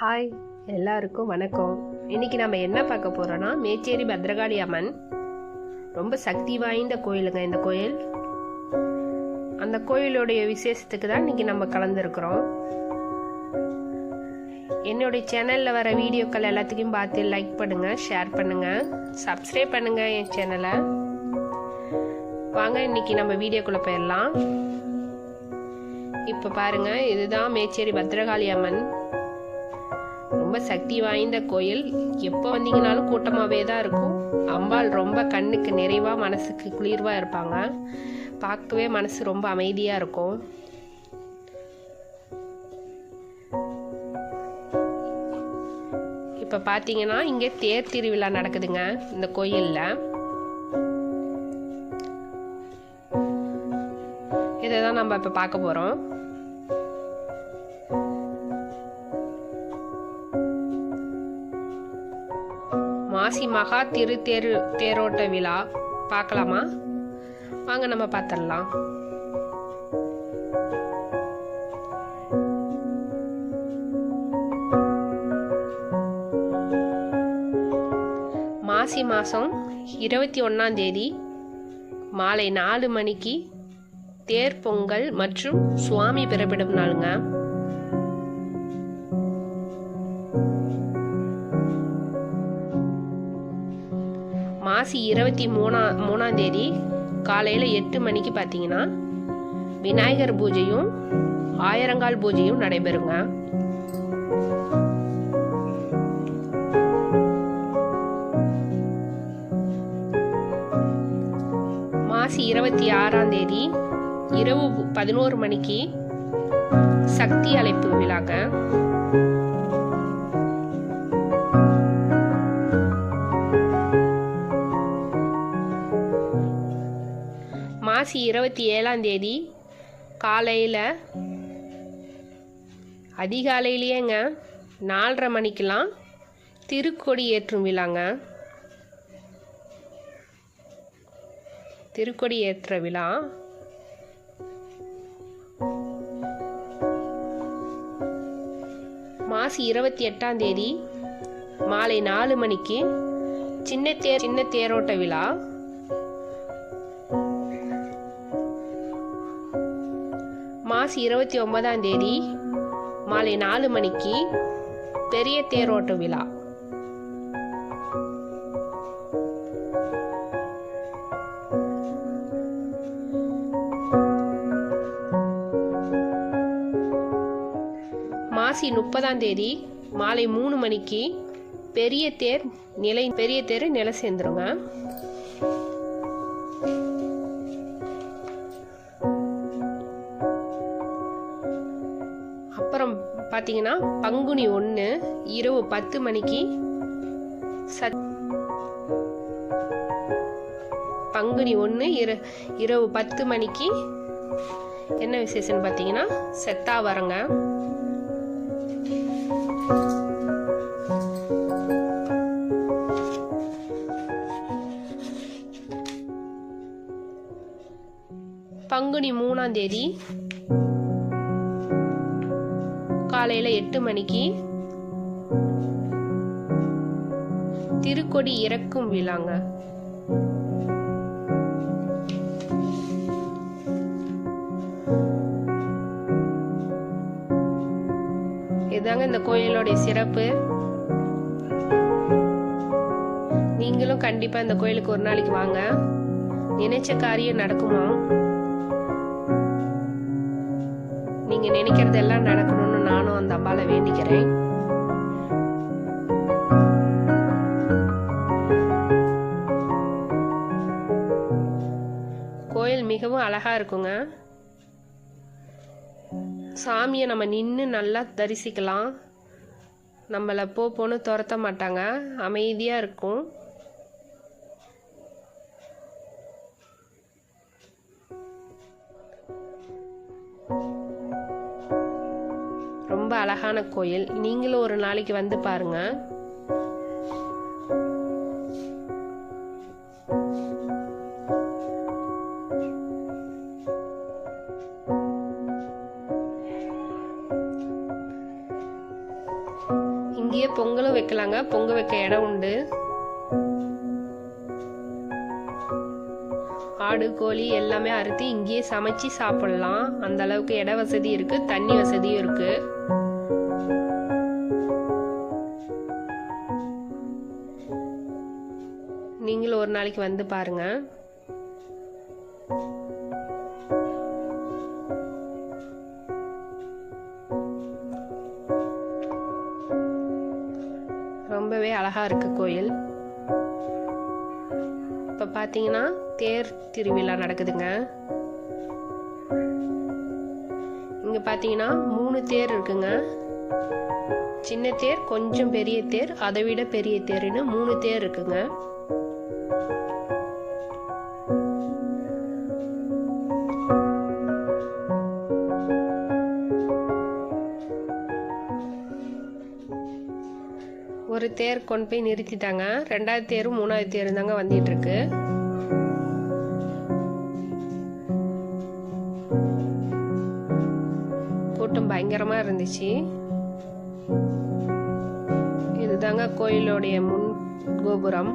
Hi, எல்லாருக்கும் வணக்கம். இன்னைக்கு நம்ம என்ன பார்க்க போறோம்னா, மேச்சேரி பத்ரகாளி அம்மன் ரொம்ப சக்தி வாய்ந்த கோயிலுங்க. இந்த கோயில், அந்த கோயிலுடைய விசேஷத்துக்கு தான் இன்னைக்கு நம்ம கலந்துருக்கிறோம். என்னுடைய சேனலில் வர வீடியோக்கள் எல்லாத்துக்கும் பார்த்து லைக் பண்ணுங்க, ஷேர் பண்ணுங்க, சப்ஸ்கிரைப் பண்ணுங்க என் சேனலை. வாங்க இன்னைக்கு நம்ம வீடியோக்குள்ளே போயிடலாம். இப்போ பாருங்க, இதுதான் மேச்சேரி பத்ரகாளி அம்மன். ரொம்ப சக்தி வாய்ந்த கோயில். எப்போ வந்தீங்கனாலும் கூட்டமாகவே தான் இருக்கும். அம்பாள் ரொம்ப கண்ணுக்கு நிறைவா, மனசுக்கு குளிர்வா இருப்பாங்க. பார்க்கவே மனசு ரொம்ப அமைதியா இருக்கும். இப்ப பாத்தீங்கன்னா இங்க தேர் திருவிழா நடக்குதுங்க இந்த கோயில்ல. இதைதான் நம்ம இப்ப பார்க்க போறோம். மாசி மகா தேரோட்ட விழா பார்க்கலாமா? வாங்க நம்ம பார்த்துடலாம். மாசி மாதம் 21ஆம் தேதி மாலை 4 மணிக்கு தேர் பொங்கல் மற்றும் சுவாமி பிறப்பிடும் நாளுங்க. மாசி 23ஆம் தேதி காலையில் 8 மணிக்கு பார்த்தீங்கன்னா விநாயகர் பூஜையும் ஆயிரங்கால் பூஜையும் நடைபெறுங்க. மாசி 26ஆம் தேதி இரவு 11 மணிக்கு சக்தி அழைப்பு விழாங்க. மாசி 27ஆம் தேதி காலையில் அதிகாலையிலேயேங்க 4:30 மணிக்கெல்லாம் திருக்கொடி ஏற்றும் விழாங்க. திருக்கொடி ஏற்ற விழா. மாசி 28ஆம் தேதி மாலை 4 மணிக்கு சின்ன தேரோட்ட விழா. மாசி 29ஆம் தேதி மாலை 4 மணிக்கு பெரிய தேரோட்ட விழா. மாசி 30ஆம் தேதி மாலை 3 மணிக்கு பெரிய தேர் நிலை சேர்ந்துருங்க. அப்புறம் பார்த்தீங்கன்னா பங்குனி 1 இரவு 10 மணிக்கு பங்குனி 1 இரவு 10 மணிக்கு என்ன விசேஷம்னு பார்த்தீங்கன்னா செத்தாவரங்க. பங்குனி 3ஆம் தேதி காலையில் 8 மணிக்கு திருக்கொடி இறக்கும் விழாங்க. இதுதாங்க இந்த கோயிலோடைய சிறப்பு. நீங்களும் கண்டிப்பா இந்த கோயிலுக்கு ஒரு நாளைக்கு வாங்க. நினைச்ச காரியம் நடக்குமா? நீங்க நினைக்கிறதெல்லாம் நடக்கணும்னு நானும் அந்த அம்பாளை வேண்டிக்கிறேன். கோயில் மிகவும் அழகா இருக்குங்க. சாமியை நம்ம நின்று நல்லா தரிசிக்கலாம். நம்மளை போன்னு துரத்த மாட்டாங்க, அமைதியா இருக்கும். ரொம்ப அழகான கோயில். நீங்களும் ஒரு நாளைக்கு வந்து பாருங்க. இங்கேயே பொங்கலும் வைக்கலாங்க. பொங்க வைக்க இடம் உண்டு. ஆடு கோழி எல்லாமே அறுத்து இங்கேயே சமைச்சு சாப்பிடலாம். அந்த அளவுக்கு இட வசதி இருக்கு, தண்ணி வசதியும் இருக்கு. நீங்களும் ஒரு நாளைக்கு வந்து பாருங்க. ரொம்பவே அழகா இருக்கு கோயில். இப்ப பாத்தீங்கன்னா தேர் திருவிழா நடக்குதுங்க. இங்க பாத்தீங்கன்னா 3 தேர் இருக்குங்க. சின்ன தேர், கொஞ்சம் பெரிய தேர், அதை விட பெரிய தேர்னு 3 தேர் இருக்குங்க. ஒரு தேர் கொண்டு போய் நிறுத்திட்டாங்க. 2வது தேரும் 3வது தேரும் தாங்க வந்துட்டு இருக்கு. கூட்டம் பயங்கரமா இருந்துச்சு. இதுதாங்க கோயிலோடைய முன் கோபுரம்.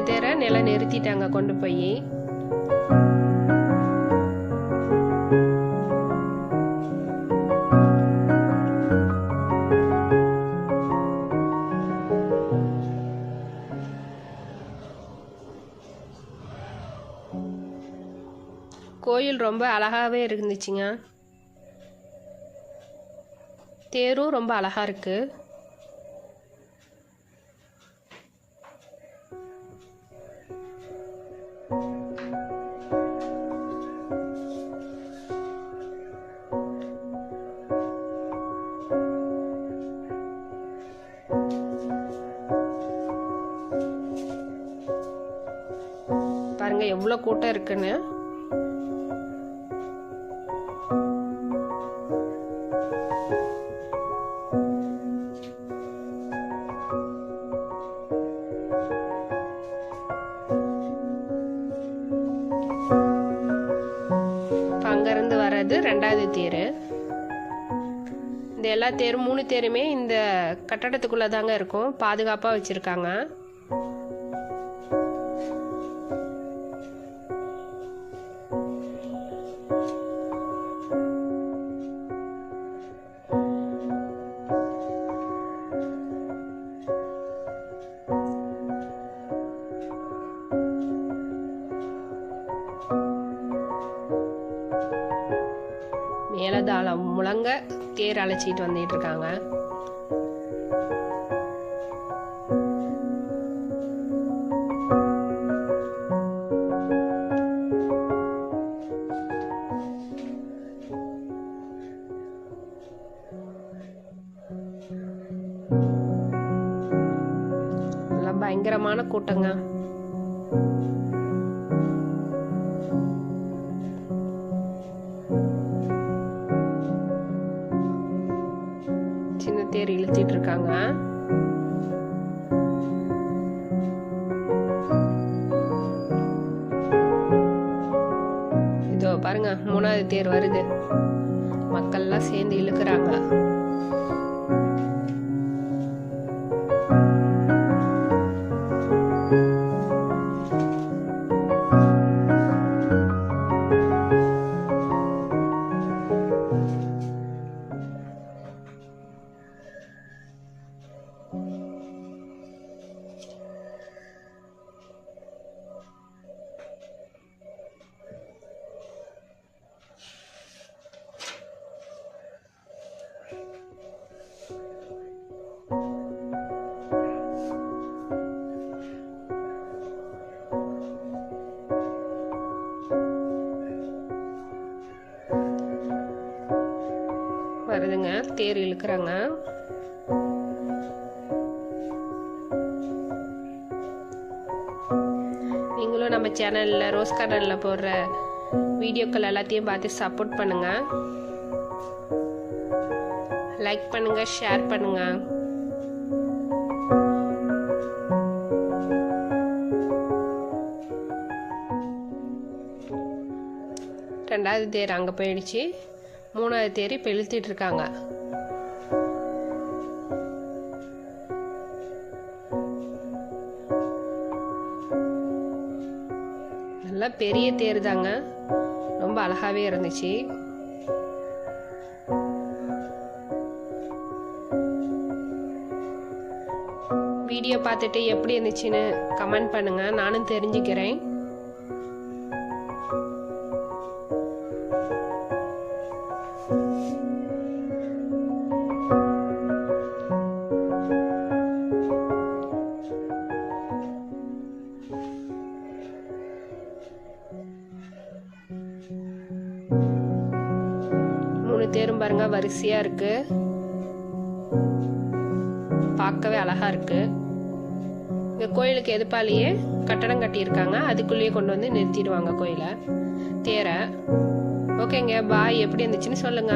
தேரை நில நிறுத்திட்டாங்க கொண்டு போய். கோயில் ரொம்ப அழகாவே இருந்துச்சுங்க. தேரும் ரொம்ப அழகா இருக்கு. பாருங்க எவ்வளவு கூட்டம் இருக்குன்னு. அங்கிருந்து வர்றது 2வது தேர். இந்த எல்லா தேரும் 3 தேருமே இந்த கட்டடத்துக்குள்ள தாங்க இருக்கும். பாதுகாப்பா வச்சிருக்காங்க. மேலதாளம் முழங்க தேர் அழைச்சிட்டு வந்துட்டு இருக்காங்க. எல்லாம் பயங்கரமான கூட்டங்க. சின்ன தேர் இழுத்திட்டு இருக்காங்க. இதோ பாருங்க 3வது தேர் வருது. மக்கள்லாம் சேர்ந்து இழுக்கிறாங்க. வருதுங்க, தேர் இழுக்கிறாங்க. நீங்களும் நம்ம சேனல்ல ரோஸ் கார்டன்ல போடுற வீடியோக்கள் எல்லாத்தையும் பார்த்து சப்போர்ட் பண்ணுங்க. லைக் பண்ணுங்க, ஷேர் பண்ணுங்க. 2வது தேர் அங்கே போயிடுச்சு. 3வது தேர் இப்போ இழுத்துட்டு இருக்காங்க. நல்லா பெரிய தேர் தாங்க, ரொம்ப அழகாவே இருந்துச்சு. வீடியோ பார்த்துட்டு எப்படி இருந்துச்சுன்னு கமெண்ட் பண்ணுங்க, நானும் தெரிஞ்சுக்கிறேன். தேரும் பாருங்க வரிசையா இருக்கு, பார்க்கவே அழகா இருக்கு. இந்த கோயிலுக்கு எதிர்ப்பாலேயே கட்டடம் கட்டியிருக்காங்க, அதுக்குள்ளேயே கொண்டு வந்து நிறுத்திடுவாங்க கோயிலை தேரை. ஓகேங்க, பாய். எப்படி இருந்துச்சுன்னு சொல்லுங்க.